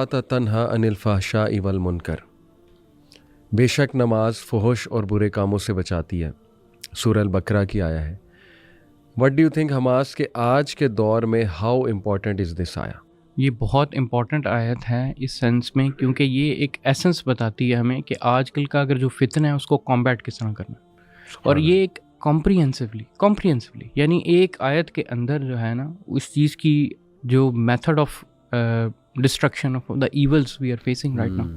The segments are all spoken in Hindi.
तन्हा अनिल फ़हशाइ वल मुनकर। बेशक नमाज फ़ुहुश और बुरे कामों से बचाती है। सूरह अल-बकरा की आया है। What do you think Hamas के आज के दौर में हाउ इम्पोर्टेंट इज़ दिस आया? ये बहुत इम्पॉर्टेंट आयत है इस सेंस में, क्योंकि ये एक एसेंस बताती है हमें कि आजकल का अगर जो फितना है उसको कॉम्बैट किस तरह करना है। और ये एक कॉम्प्रिहेंसिवली यानी एक आयत के अंदर जो है ना उस चीज़ की जो method of destruction of the evils we are facing right now,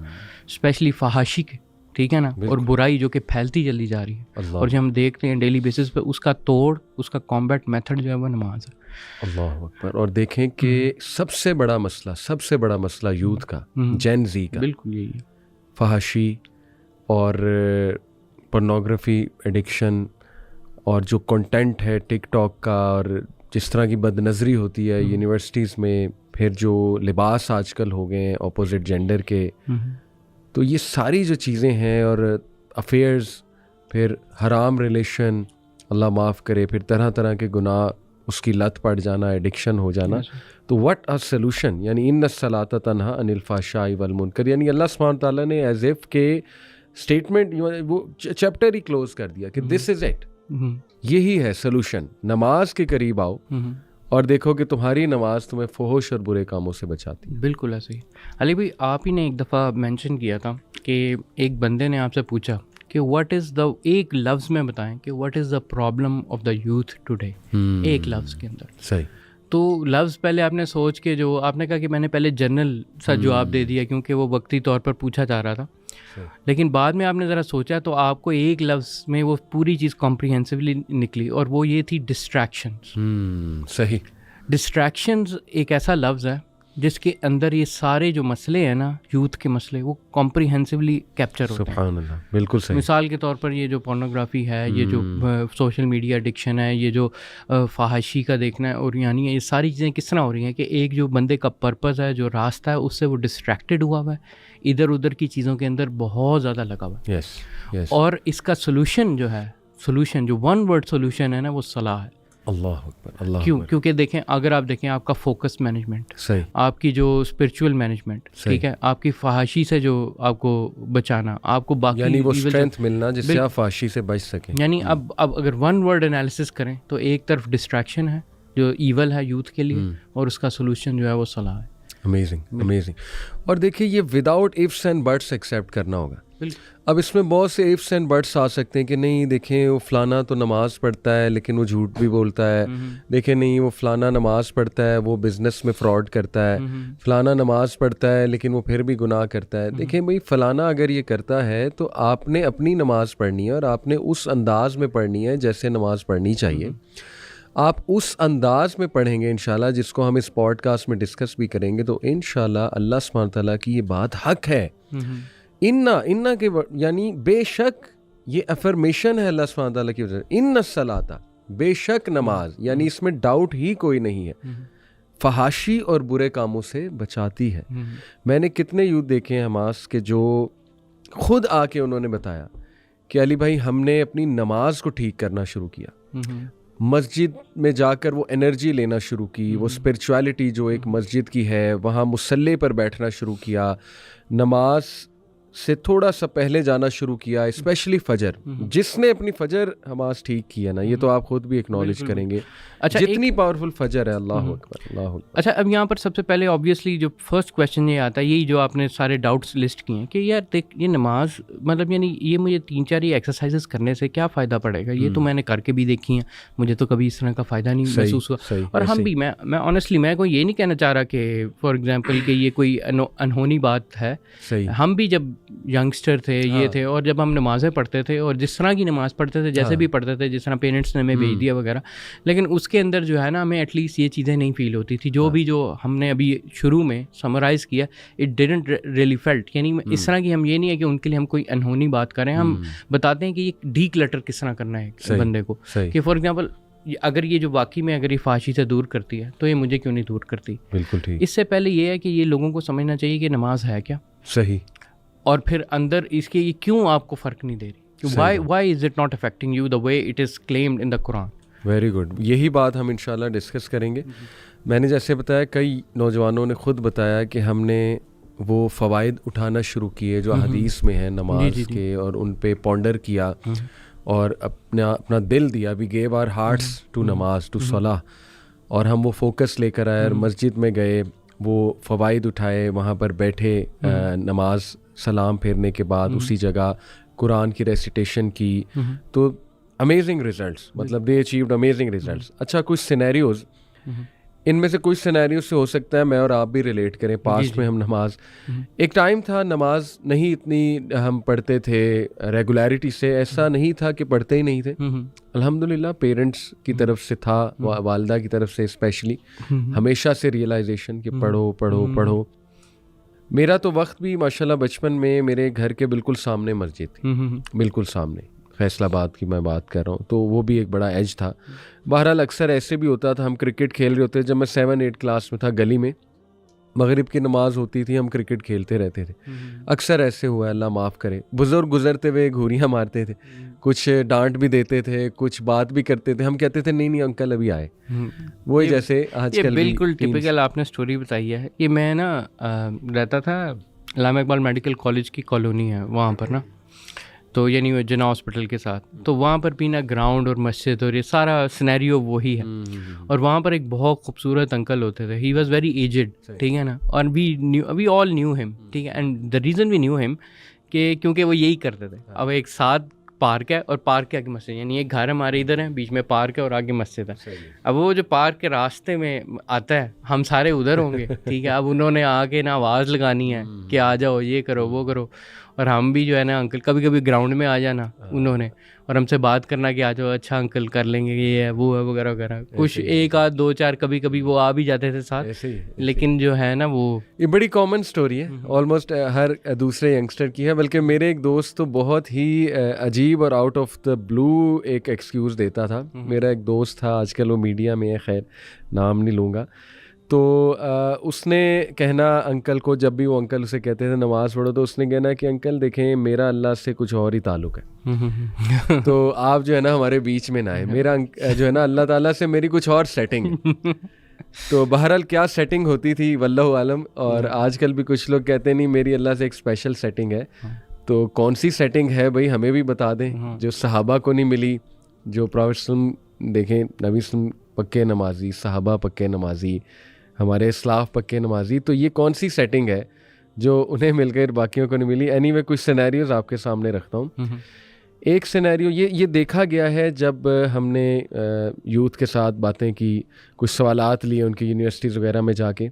specially फहाशी के, ठीक है ना, और बुराई जो कि फैलती चली जा रही है और जो हम देखते हैं डेली बेसिस पे, उसका तोड़, उसका कॉम्बैट मेथड जो है वो नमाज है। अल्लाह अकबर। और देखें कि सबसे बड़ा मसला यूथ का, जेन जी का, बिल्कुल यही है, फहाशी और पोर्नोग्राफी एडिक्शन और जो कंटेंट है टिकटॉक का, और जिस तरह की बदनज़री होती है यूनिवर्सिटीज़ में, फिर जो लिबास आजकल हो गए हैं अपोजिट जेंडर के, तो ये सारी जो चीज़ें हैं, और अफेयर्स, फिर हराम रिलेशन, अल्लाह माफ़ करे, फिर तरह तरह के गुनाह, उसकी लत पड़ जाना, एडिक्शन हो जाना। तो व्हाट अ सलूशन, यानी इन्न सलात तन्हा अनिल फ़हशाइ वल मुनकर, यानी अल्लाह सुब्हानहू तआला ने एज इफ़ के स्टेटमेंट, वो चैप्टर ही क्लोज कर दिया कि दिस इज़ इट, यही है सलूशन। नमाज के करीब आओ और देखो कि तुम्हारी नमाज तुम्हें फ़ुहुश और बुरे कामों से बचाती है। बिल्कुल ऐसे ही। अली भाई, आप ही ने एक दफ़ा मेंशन किया था कि एक बंदे ने आपसे पूछा कि व्हाट इज़ द, एक लफ्ज़ में बताएं कि what is the problem of the youth today, एक लफ्ज़ के अंदर। सही। तो लफ्ज़ पहले आपने सोच के, जो आपने कहा कि मैंने पहले जनरल सा जवाब दे दिया क्योंकि वो वक्ती तौर पर पूछा जा रहा था, लेकिन बाद में आपने ज़रा सोचा तो आपको एक लफ्ज़ में वो पूरी चीज़ कॉम्प्रिहेंसिवली निकली, और वो ये थी डिस्ट्रैक्शंस। सही। डिस्ट्रैक्शंस एक ऐसा लफ्ज़ है जिसके अंदर ये सारे जो मसले हैं ना, यूथ के मसले, वो कॉम्प्रिहेंसिवली कैप्चर होते हैं। सुभान अल्लाह, बिल्कुल सही। मिसाल के तौर पर ये जो पोर्नोग्राफी है, ये जो सोशल मीडिया एडिक्शन है, ये जो फहाशी का देखना है, और यानी ये सारी चीज़ें किस तरह हो रही हैं कि एक जो बंदे का पर्पस है, जो रास्ता है, उससे वो डिस्ट्रैक्टेड हुआ हुआ है, इधर उधर की चीज़ों के अंदर बहुत ज़्यादा लगा हुआ है। यस। और इसका सोल्यूशन जो है, जो वन वर्ड सोल्यूशन है ना, वो सलाह है। अल्लाह अकबर, अल्लाह क्यों? अकबर। क्योंकि देखें, अगर आप देखें आपका फोकस मैनेजमेंट, सही, आपकी जो स्पिरिचुअल मैनेजमेंट, ठीक है, आपकी फहाशी से जो आपको बचाना, आपको बाकी यानी वो स्ट्रेंथ मिलना जिससे आप फहाशी से बच सकें। यानी अब अगर वन वर्ड एनालिसिस करें तो एक तरफ डिस्ट्रैक्शन है जो ईवल है यूथ के लिए, और उसका सोल्यूशन जो है वो सलाह है। अमेजिंग। और देखिए, ये without ifs and buts accept करना होगा। अब इसमें बहुत से इफ्स एंड बट्स आ सकते हैं कि नहीं, देखें वो फ़लाना तो नमाज़ पढ़ता है लेकिन वो झूठ भी बोलता है, देखें नहीं वो फ़लाना नमाज़ पढ़ता है वो बिज़नेस में फ़्रॉड करता है, फ़लाना नमाज़ पढ़ता है लेकिन वो फिर भी गुनाह करता है। देखें भाई, फ़लाना अगर ये करता है तो आपने अपनी नमाज़ पढ़नी है, और आपने उस अंदाज़ में पढ़नी है जैसे नमाज़ पढ़नी चाहिए। आप उस अंदाज में पढ़ेंगे इंशाल्लाह, जिसको हम इस पॉडकास्ट में डिस्कस भी करेंगे, तो इंशाल्लाह अल्लाह सुब्हानहू तआला की ये बात हक है। इन्ना के यानी बेशक, ये अफर्मेशन है अल्लाह सुब्हानहू तआला की वजह से। इन्ना सलाता, बेशक नमाज, यानी इसमें डाउट ही कोई नहीं है, फहाशी और बुरे कामों से बचाती है। मैंने कितने यूथ देखे हैं हमास के जो खुद आके उन्होंने बताया कि अली भाई, हमने अपनी नमाज को ठीक करना शुरू किया, मस्जिद में जाकर वो एनर्जी लेना शुरू की, वो स्पिरिचुअलिटी जो एक मस्जिद की है, वहाँ मुसल्ले पर बैठना शुरू किया, नमाज से थोड़ा सा पहले जाना शुरू किया, स्पेशली फजर। जिसने अपनी फजर नमाज ठीक की है ना, ये तो आप खुद भी एक्नॉलेज करेंगे। अच्छा, जितनी पावरफुल फजर है, अल्लाह अकबर, अल्लाह अकबर। अच्छा, अब यहाँ पर सबसे पहले ऑब्वियसली जो फर्स्ट क्वेश्चन ये आता है, यही जो आपने सारे डाउट्स लिस्ट किए हैं कि यार देख, ये नमाज मतलब यानी ये मुझे 3-4 ये एक्सरसाइजेस करने से क्या फ़ायदा पड़ेगा? ये तो मैंने करके भी देखी हैं, मुझे तो कभी इस तरह का फ़ायदा नहीं महसूस हुआ। और हम भी, मैं ऑनेस्टली, मैं कोई ये नहीं कहना चाह रहा कि फॉर एग्जाम्पल कि ये कोई अनहोनी बात है। हम भी जब यंगस्टर थे, ये थे, और जब हम नमाज़ें पढ़ते थे, और जिस तरह की नमाज़ पढ़ते थे, जैसे भी पढ़ते थे, जिस तरह पेरेंट्स ने हमें भेज दिया वगैरह, लेकिन उसके अंदर जो है ना, हमें एटलीस्ट ये चीज़ें नहीं फील होती थी। जो भी जो हमने अभी शुरू में समराइज़ किया, इट डिडंट रियली फेल्ट। यानी इस तरह की, हम ये नहीं है कि उनके लिए हम कोई अनहोनी बात करें, हम बताते हैं कि ये डी क्लटर किस तरह करना है बंदे को। कि फॉर एग्जाम्पल, अगर ये जो वाकई में अगर ये फहाशी से दूर करती है तो ये मुझे क्यों नहीं दूर करती? बिल्कुल ठीक। इससे पहले ये है कि ये लोगों को समझना चाहिए कि नमाज है क्या, सही, और फिर अंदर इसके ये क्यों आपको फ़र्क नहीं दे रही, why is it not affecting you the way it is claimed in the Quran. Very good, यही बात हम इंशाल्लाह डिस्कस करेंगे। मैंने जैसे बताया, कई नौजवानों ने खुद बताया कि हमने वो फ़वाइद उठाना शुरू किए जो हदीस में है नमाज के, और उन पे पॉन्डर किया और अपना दिल दिया, we gave our hearts to नमाज, टू सलाह, और हम वो फोकस लेकर आए और मस्जिद में गए, वो फ़वाइद उठाए, वहाँ पर बैठे, नमाज सलाम फेरने के बाद उसी जगह कुरान की रेसिटेशन की, तो अमेजिंग रिजल्ट्स, मतलब दे अचीव्ड अमेजिंग रिजल्ट्स। अच्छा, कुछ सिनेरियोज, इनमें से कुछ सिनेरियो से हो सकता है मैं और आप भी रिलेट करें। पास्ट में हम नमाज, एक टाइम था नमाज नहीं इतनी हम पढ़ते थे रेगुलरिटी से, ऐसा नहीं था कि पढ़ते ही नहीं थे। अल्हम्दुलिल्लाह पेरेंट्स की तरफ से था, वालिदा की तरफ से स्पेशली हमेशा से रियलाइजेशन कि पढ़ो पढ़ो पढ़ो। मेरा तो वक्त भी माशाल्लाह बचपन में मेरे घर के बिल्कुल सामने मस्जिद थी, बिल्कुल सामने, फैसलाबाद की मैं बात कर रहा हूँ, तो वो भी एक बड़ा एज था। बहरहाल अक्सर ऐसे भी होता था, हम क्रिकेट खेल रहे होते, जब मैं 7-8 क्लास में था, गली में मगरिब की नमाज होती थी, हम क्रिकेट खेलते रहते थे। अक्सर ऐसे हुआ, अल्लाह माफ़ करे, बुजुर्ग गुजरते हुए घूरियाँ मारते थे, कुछ डांट भी देते थे, कुछ बात भी करते थे, हम कहते थे नहीं नहीं अंकल अभी आए, वही जैसे आजकल। बिल्कुल टिपिकल आपने स्टोरी बताई है। ये मैं ना रहता था अल्लामा इकबाल मेडिकल कॉलेज की कॉलोनी है वहाँ पर ना, तो यानी जना हॉस्पिटल के साथ, तो वहाँ पर भी ना ग्राउंड और मस्जिद और ये सारा सिनेरियो वही है। और वहाँ पर एक बहुत खूबसूरत अंकल होते थे, ही वॉज वेरी एजेड, ठीक है ना, और वी ऑल न्यू हिम, ठीक है, and the reason we knew him कि क्योंकि वो यही करते थे। अब एक साथ पार्क है और पार्क के आगे मस्जिद, यानी एक घर हमारे इधर है, बीच में पार्क है और आगे मस्जिद है। अब वो जो पार्क के रास्ते में आता है, हम सारे उधर होंगे, ठीक है, अब उन्होंने आके ना आवाज़ लगानी है कि आ जाओ, ये करो वो करो, और हम भी जो है ना अंकल कभी कभी ग्राउंड में आ जाना उन्होंने, और हमसे बात करना कि आ जाओ, अच्छा अंकल कर लेंगे, ये है वो है वगैरह वगैरह। कुछ एक आध दो चार कभी कभी वो आ भी जाते थे साथ, लेकिन जो है ना वो ये बड़ी कॉमन स्टोरी है, ऑलमोस्ट हर दूसरे यंगस्टर की है। बल्कि मेरे एक दोस्त तो बहुत ही अजीब और आउट ऑफ द ब्लू एक एक्सक्यूज़ देता था। मेरा एक दोस्त था, आजकल वो मीडिया में है, खैर नाम नहीं लूँगा, तो उसने कहना अंकल को, जब भी वो अंकल उसे कहते थे नमाज़ पढ़ो, तो उसने कहना कि अंकल देखें मेरा अल्लाह से कुछ और ही ताल्लुक़ है, तो आप जो है ना हमारे बीच में ना आए, मेरा जो है ना अल्लाह ताला से मेरी कुछ और सेटिंग है। तो बहरहाल क्या सेटिंग होती थी वल्लाहु आलम, और आजकल भी कुछ लोग कहते नहीं मेरी अल्लाह से एक स्पेशल सेटिंग है, तो कौन सी सेटिंग है भाई हमें भी बता दें, जो सहाबा को नहीं मिली, जो प्रॉफेट देखें नबी पक्के नमाजी, सहाबा पक्के नमाजी, हमारे इस्लाफ पक्के नमाजी, तो ये कौन सी सेटिंग है जो उन्हें मिल गई बाकियों को नहीं मिली। एनीवे कुछ सिनेरियोज आपके सामने रखता हूँ। एक सिनेरियो ये देखा गया है जब हमने यूथ के साथ बातें की, कुछ सवालात लिए उनकी यूनिवर्सिटीज़ वगैरह में जाके।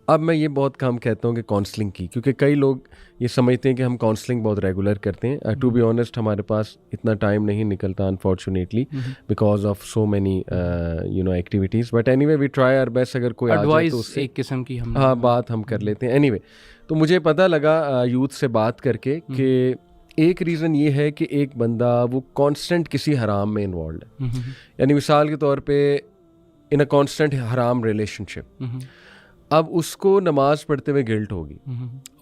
अब मैं ये बहुत कम कहता हूँ कि काउंसलिंग की, क्योंकि कई लोग ये समझते हैं कि हम काउंसलिंग बहुत रेगुलर करते हैं। टू बी ऑनेस्ट हमारे पास इतना टाइम नहीं निकलता unfortunately because of so many activities, but anyway we try our best. अगर कोई एडवाइस तो उससे एक किस्म की हम बात हम कर लेते हैं। एनीवे तो मुझे पता लगा यूथ से बात करके कि एक रीज़न ये है कि एक बंदा वो कांस्टेंट किसी हराम में इन्वॉल्व है, यानी मिसाल के तौर पे इन अ कांस्टेंट हराम रिलेशनशिप। अब उसको नमाज पढ़ते हुए गिल्ट होगी,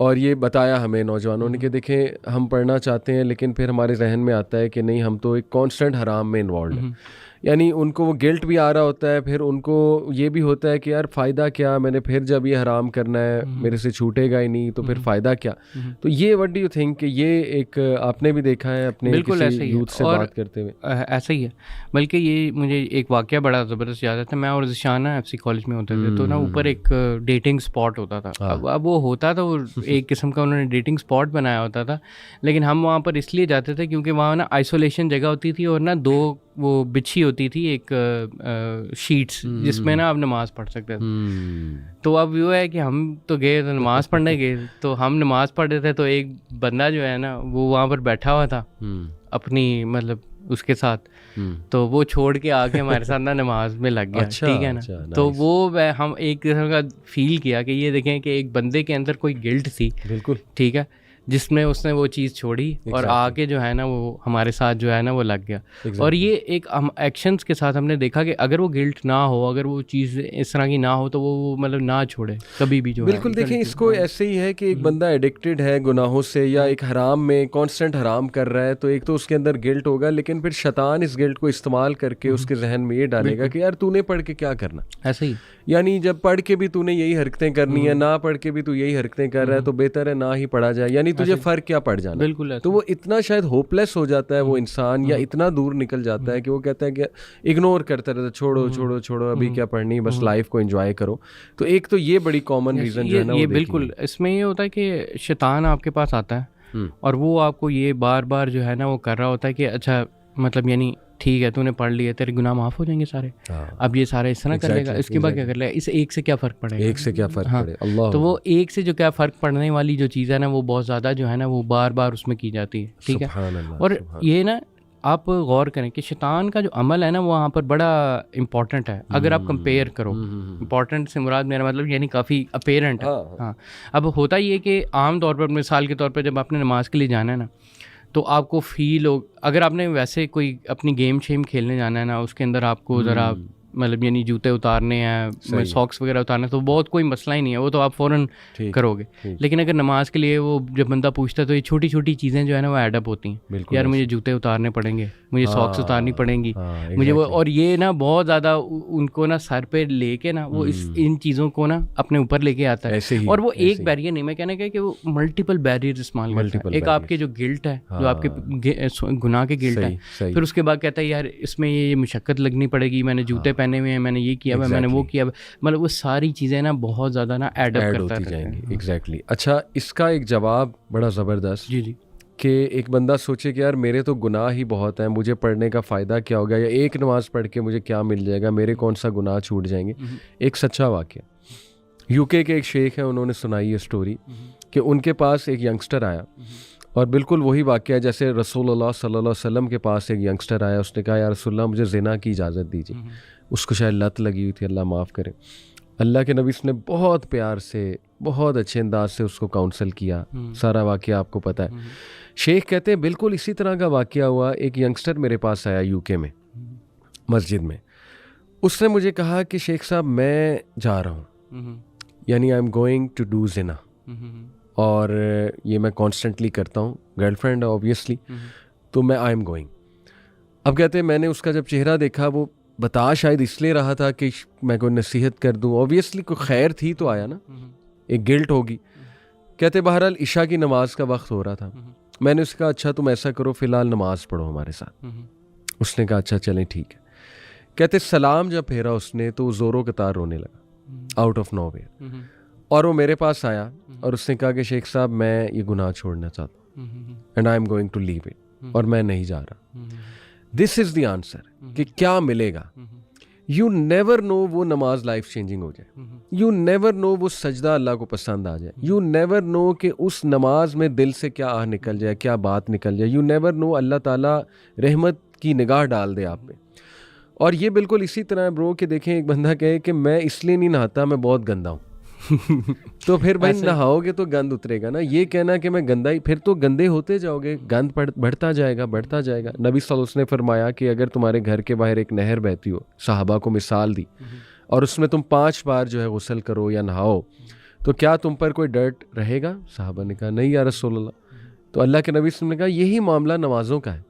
और ये बताया हमें नौजवानों ने कि देखें हम पढ़ना चाहते हैं लेकिन फिर हमारे जहन में आता है कि नहीं हम तो एक कांस्टेंट हराम में इन्वॉल्व हैं, यानी उनको वो गिल्ट भी आ रहा होता है, फिर उनको ये भी होता है कि यार फ़ायदा क्या, मैंने फिर जब ये हराम करना है मेरे से छूटेगा ही नहीं, तो फिर फ़ायदा क्या। तो ये व्हाट डू यू थिंक कि ये एक आपने भी देखा है अपने किसी यूथ से बात करते हुए? ऐसा ही है, बल्कि ये मुझे एक वाक़या बड़ा ज़बरदस्त याद आता है। मैं और ज़िशाना FC कॉलेज में होते थे, तो ना ऊपर एक डेटिंग स्पॉट होता था। अब वो होता था, वो एक किस्म का उन्होंने डेटिंग स्पॉट बनाया होता था, लेकिन हम वहाँ पर इसलिए जाते थे क्योंकि वहाँ ना आइसोलेशन जगह होती थी, और ना दो वो बिछी होती थी एक शीट्स जिसमें ना आप नमाज़ पढ़ सकते थे। तो अब वो है कि हम तो गए तो नमाज़ पढ़ने गए, तो हम नमाज़ पढ़ रहे थे, तो एक बंदा जो है ना वो वहाँ पर बैठा हुआ था अपनी मतलब उसके साथ, तो वो छोड़ के आके हमारे साथ ना नमाज में लग गया। अच्छा, ठीक है ना। अच्छा, तो वो हम एक तरह का फील किया कि ये देखें कि एक बंदे के अंदर कोई गिल्ट थी, बिल्कुल ठीक है, जिसमें उसने वो चीज़ छोड़ी और आके जो है ना वो हमारे साथ जो है ना वो लग गया। और ये एक हम एक्शंस के साथ हमने देखा कि अगर वो गिल्ट ना हो, अगर वो चीज़ इस तरह की ना हो तो वो मतलब ना छोड़े कभी भी जो बिल्कुल। देखें इसको ऐसे ही है कि एक बंदा एडिक्टेड है गुनाहों से या एक हराम में कांस्टेंट हराम कर रहा है, तो एक तो उसके अंदर गिल्ट होगा, लेकिन फिर शैतान इस गिल्ट को इस्तेमाल करके उसके जहन में ये डालेगा कि यार तूने पढ़ के क्या करना, ऐसे ही यानी जब पढ़ के भी तूने यही हरकतें करनी है, ना पढ़ के भी तू यही हरकतें कर रहा है, तो बेहतर है ना ही पढ़ा जाए, यानी तुझे फर्क क्या पड़ जाना। बिल्कुल। तो वो इतना शायद होपलेस हो जाता है वो इंसान, या इतना दूर निकल जाता है कि वो कहता है कि इग्नोर करता रहता है, छोड़ो छोड़ो छोड़ो, अभी क्या पढ़नी, बस लाइफ को एंजॉय करो। तो एक तो ये बड़ी कॉमन रीजन जो है ना ये बिल्कुल इसमें ये होता है कि शैतान आपके पास आता है और वो आपको ये बार बार जो है ना वो कर रहा होता है कि अच्छा मतलब यानी ठीक है तूने पढ़ लिया, तेरे गुनाह माफ़ हो जाएंगे सारे, अब ये सारा इस तरह कर लेगा, इसके बाद क्या कर लेगा, इस एक से क्या फ़र्क पड़ेगा, एक से क्या फ़र्क पड़ेगा। अल्लाह। तो वो एक से जो क्या फ़र्क पड़ने वाली जो चीज़ है ना वो बहुत ज़्यादा जो है ना वो बार बार उसमें की जाती है। ठीक है। और ये ना आप गौर करें कि शैतान का जो अमल है ना वो वहाँ पर बड़ा इम्पॉर्टेंट है। अगर आप कंपेयर करो, इम्पॉर्टेंट से मुराद मेरा मतलब यानी काफ़ी अपेरेंट है। हाँ। अब होता ये कि आम तौर पर मिसाल के तौर पर जब आपने नमाज़ के लिए जाना है ना तो आपको फील हो, अगर आपने वैसे कोई अपनी गेम शेम खेलने जाना है ना उसके अंदर आपको ज़रा मतलब यानी जूते उतारने हैं, सॉक्स वगैरह उतारने, तो बहुत कोई मसला ही नहीं है, वो तो आप फ़ौरन करोगे। लेकिन अगर नमाज के लिए वो जब बंदा पूछता है तो ये छोटी छोटी चीज़ें जो है ना वो एडअप होती हैं। यार मुझे जूते उतारने पड़ेंगे, मुझे सॉक्स उतारनी पड़ेंगी, मुझे वो, और ये ना बहुत ज़्यादा उनको ना सर पे लेके ना वो इन चीज़ों को ना अपने ऊपर लेके आता है। और वो एक बैरियर नहीं, मैं कहने का कि वो मल्टीपल बैरियर इस्तेमाल करता है। एक आपके जो गिल्ट है, जो आपके गुनाह के गिल्ट है, फिर उसके बाद कहता है यार इसमें ये मुशक्क़त लगनी पड़ेगी, मैंने जूते पहने हुए हैं, मैंने ये किया हुआ, मैंने वो किया, मतलब वो सारी चीज़ें ना बहुत ज़्यादा ना ऐड होती जाएंगी। एग्जैक्टली। अच्छा, इसका एक जवाब बड़ा ज़बरदस्त जी कि एक बंदा सोचे कि यार मेरे तो गुनाह ही बहुत हैं, मुझे पढ़ने का फ़ायदा क्या होगा, या एक नमाज़ पढ़ के मुझे क्या मिल जाएगा, मेरे कौन सा गुनाह छूट जाएंगे। एक सच्चा वाक़या, यूके के एक शेख हैं, उन्होंने सुनाई ये स्टोरी कि उनके पास एक यंगस्टर आया, और बिल्कुल वही वाक़या जैसे रसूलुल्लाह सल्लल्लाहु अलैहि वसल्लम के पास एक यंगस्टर आया, उसने कहा या रसूलल्लाह मुझे ज़िना की इजाज़त दीजिए। उसको शायद लत लगी हुई थी, अल्लाह माफ़ करे। अल्लाह के नबी ने बहुत प्यार से, बहुत अच्छे अंदाज से उसको काउंसल किया। सारा वाक़या आपको पता है। शेख कहते हैं बिल्कुल इसी तरह का वाक़या हुआ। एक यंगस्टर मेरे पास आया यूके में, मस्जिद में। उसने मुझे कहा कि शेख साहब मैं जा रहा हूँ, यानी I am going to do ज़िना, और ये मैं कॉन्स्टेंटली करता हूँ, गर्लफ्रेंड ऑब्वियसली, तो मैं आई एम गोइंग। अब कहते हैं मैंने उसका जब चेहरा देखा, वो बता शायद इसलिए रहा था कि मैं कोई नसीहत कर दूं, ऑब्वियसली कोई खैर थी तो आया ना, एक गिल्ट होगी। कहते बहरहाल इशा की नमाज का वक्त हो रहा था, मैंने उससे कहा अच्छा तुम ऐसा करो फ़िलहाल नमाज पढ़ो हमारे साथ। उसने कहा अच्छा चलें ठीक है। कहते सलाम जब फेरा उसने तो ज़ोरों कतार रोने लगा, आउट ऑफ नोवेयर, और वो मेरे पास आया और उसने कहा कि शेख साहब मैं ये गुनाह छोड़ना चाहता हूँ, and I am going to leave it, और मैं नहीं जा रहा। दिस इज़ द आंसर कि क्या मिलेगा। यू नेवर नो वो नमाज लाइफ चेंजिंग हो जाए, यू नेवर नो वो सजदा अल्लाह को पसंद आ जाए, यू नेवर नो कि उस नमाज में दिल से क्या आह निकल जाए, क्या बात निकल जाए, यू नेवर नो अल्लाह ताला रहमत की निगाह डाल दे आप पे। और ये बिल्कुल इसी तरह है ब्रो कि देखें एक बंदा कहे कि मैं इसलिए नहीं नहाता, मैं बहुत गंदा हूँ तो फिर भाई नहाओगे तो गंद उतरेगा ना। ये कहना कि मैं गंदा ही, फिर तो गंदे होते जाओगे, गंद बढ़ता जाएगा बढ़ता जाएगा। नबी सल्लल्लाहु अलैहि वसल्लम ने फरमाया कि अगर तुम्हारे घर के बाहर एक नहर बहती हो, सहाबा को मिसाल दी, और उसमें तुम 5 बार जो है गुस्ल करो या नहाओ, तो क्या तुम पर कोई डर्ट रहेगा? सहाबा ने कहा नहीं या रसूलल्लाह। तो अल्लाह के नबी सल्लल्लाहु अलैहि वसल्लम ने कहा यही मामला नमाज़ों का है,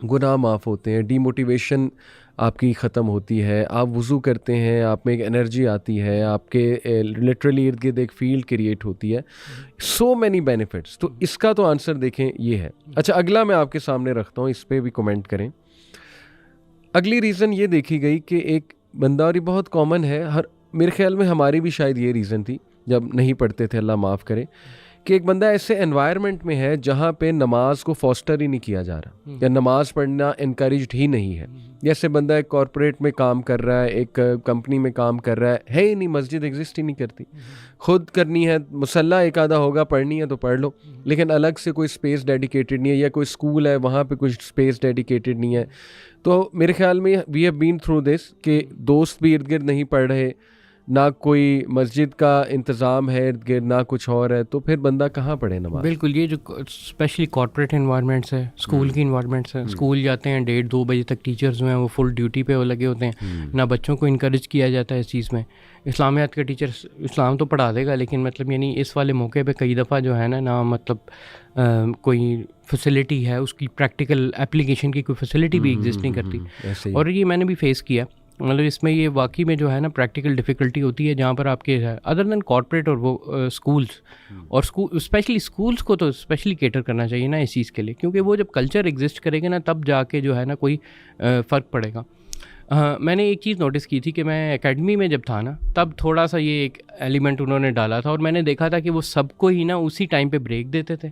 गुनाह माफ़ होते हैं, डीमोटिवेशन आपकी ख़त्म होती है, आप वज़ू करते हैं, आप में एक एनर्जी आती है, आपके लिटरली इर्द गिर्द एक फील्ड क्रिएट होती है, सो मैनी बेनिफिट्स। तो इसका तो आंसर देखें ये है। अच्छा अगला मैं आपके सामने रखता हूँ, इस पर भी कमेंट करें। अगली रीज़न ये देखी गई कि एक बंदा, और ये बहुत कॉमन है, हर मेरे ख्याल में हमारी भी शायद ये रीज़न थी जब नहीं पढ़ते थे, अल्लाह माफ़ करे, कि एक बंदा ऐसे एनवायरनमेंट में है जहाँ पे नमाज को फॉस्टर ही नहीं किया जा रहा, या नमाज पढ़ना इनकरेज्ड ही नहीं है। जैसे बंदा एक कॉरपोरेट में काम कर रहा है, एक कंपनी में काम कर रहा है ही नहीं, मस्जिद एग्जिस्ट ही नहीं करती, खुद करनी है, मुसल्ला एक आधा होगा, पढ़नी है तो पढ़ लो, लेकिन अलग से कोई स्पेस डेडिकेटेड नहीं है, या कोई स्कूल है वहाँ पे कुछ स्पेस डेडिकेटेड नहीं है। तो मेरे ख्याल में we have been through this कि दोस्त भी इर्द गिर्द नहीं पढ़ रहे, ना कोई मस्जिद का इंतज़ाम है इर्द गिर्द, ना कुछ और है, तो फिर बंदा कहाँ पढ़े नमाज? बिल्कुल, ये जो स्पेशली कॉर्पोरेट इन्वायरमेंट्स है, स्कूल की इन्वायरमेंट्स है, स्कूल जाते हैं 1:30-2 बजे तक, टीचर्स जो हैं वो फुल ड्यूटी पे वो लगे होते हैं, ना बच्चों को इनकरेज किया जाता है इस चीज़ में। इस्लामियात का टीचर इस्लाम तो पढ़ा देगा, लेकिन मतलब यानी इस वाले मौके पे कई दफ़ा जो है ना मतलब कोई फैसिलिटी है उसकी प्रैक्टिकल एप्लीकेशन की कोई फैसिलिटी भी एग्जिस्ट नहीं करती। और ये मैंने भी फेस किया, मतलब इसमें ये वाकई में जो है ना प्रैक्टिकल डिफ़िकल्टी होती है, जहाँ पर आपके अदर देन कॉर्पोरेट और वो स्कूल्स और स्कूल स्पेशली स्कूल्स को तो स्पेशली केटर करना चाहिए ना इस चीज़ के लिए, क्योंकि वो जब कल्चर एग्जिस्ट करेगा ना तब जाके जो है ना कोई फ़र्क पड़ेगा। मैंने एक चीज़ नोटिस की थी कि मैं एकेडमी में जब था ना तब थोड़ा सा ये एक एलिमेंट उन्होंने डाला था, और मैंने देखा था कि वो सबको ही ना उसी टाइम पे ब्रेक देते थे,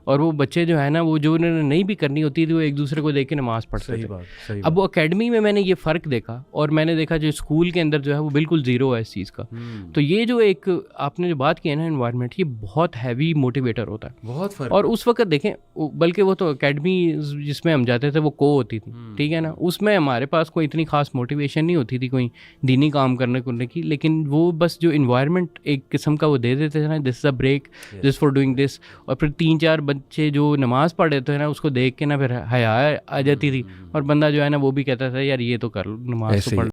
और वो बच्चे जो है ना वो जो उन्होंने नहीं भी करनी होती थी वो एक दूसरे को देख के नमाज़ पढ़ते थे। अब वो एकेडमी में मैंने ये फ़र्क देखा, और मैंने देखा जो स्कूल के अंदर जो है वो बिल्कुल ज़ीरो है इस चीज़ का। तो ये जो एक आपने जो बात की है ना एनवायरनमेंट, ये बहुत हैवी मोटिवेटर होता है, बहुत फ़र्क। और उस वक्त देखें, बल्कि वो तो एकेडमी जिसमें हम जाते थे वो को होती थी, ठीक है ना, उसमें हमारे पास कोई इतनी खास मोटिवेशन नहीं होती थी कोई दीनी काम करने की, लेकिन वो बस जो इन्वायरमेंट एक किस्म का वो दे देते थे ना, this is a break, this for doing this, और फिर 3-4 बच्चे जो नमाज़ पढ़ रहे थे ना उसको देख के ना फिर हया आ जाती थी, और बंदा जो है ना वो भी कहता था यार ये तो कर लो नमाज़ तो पढ़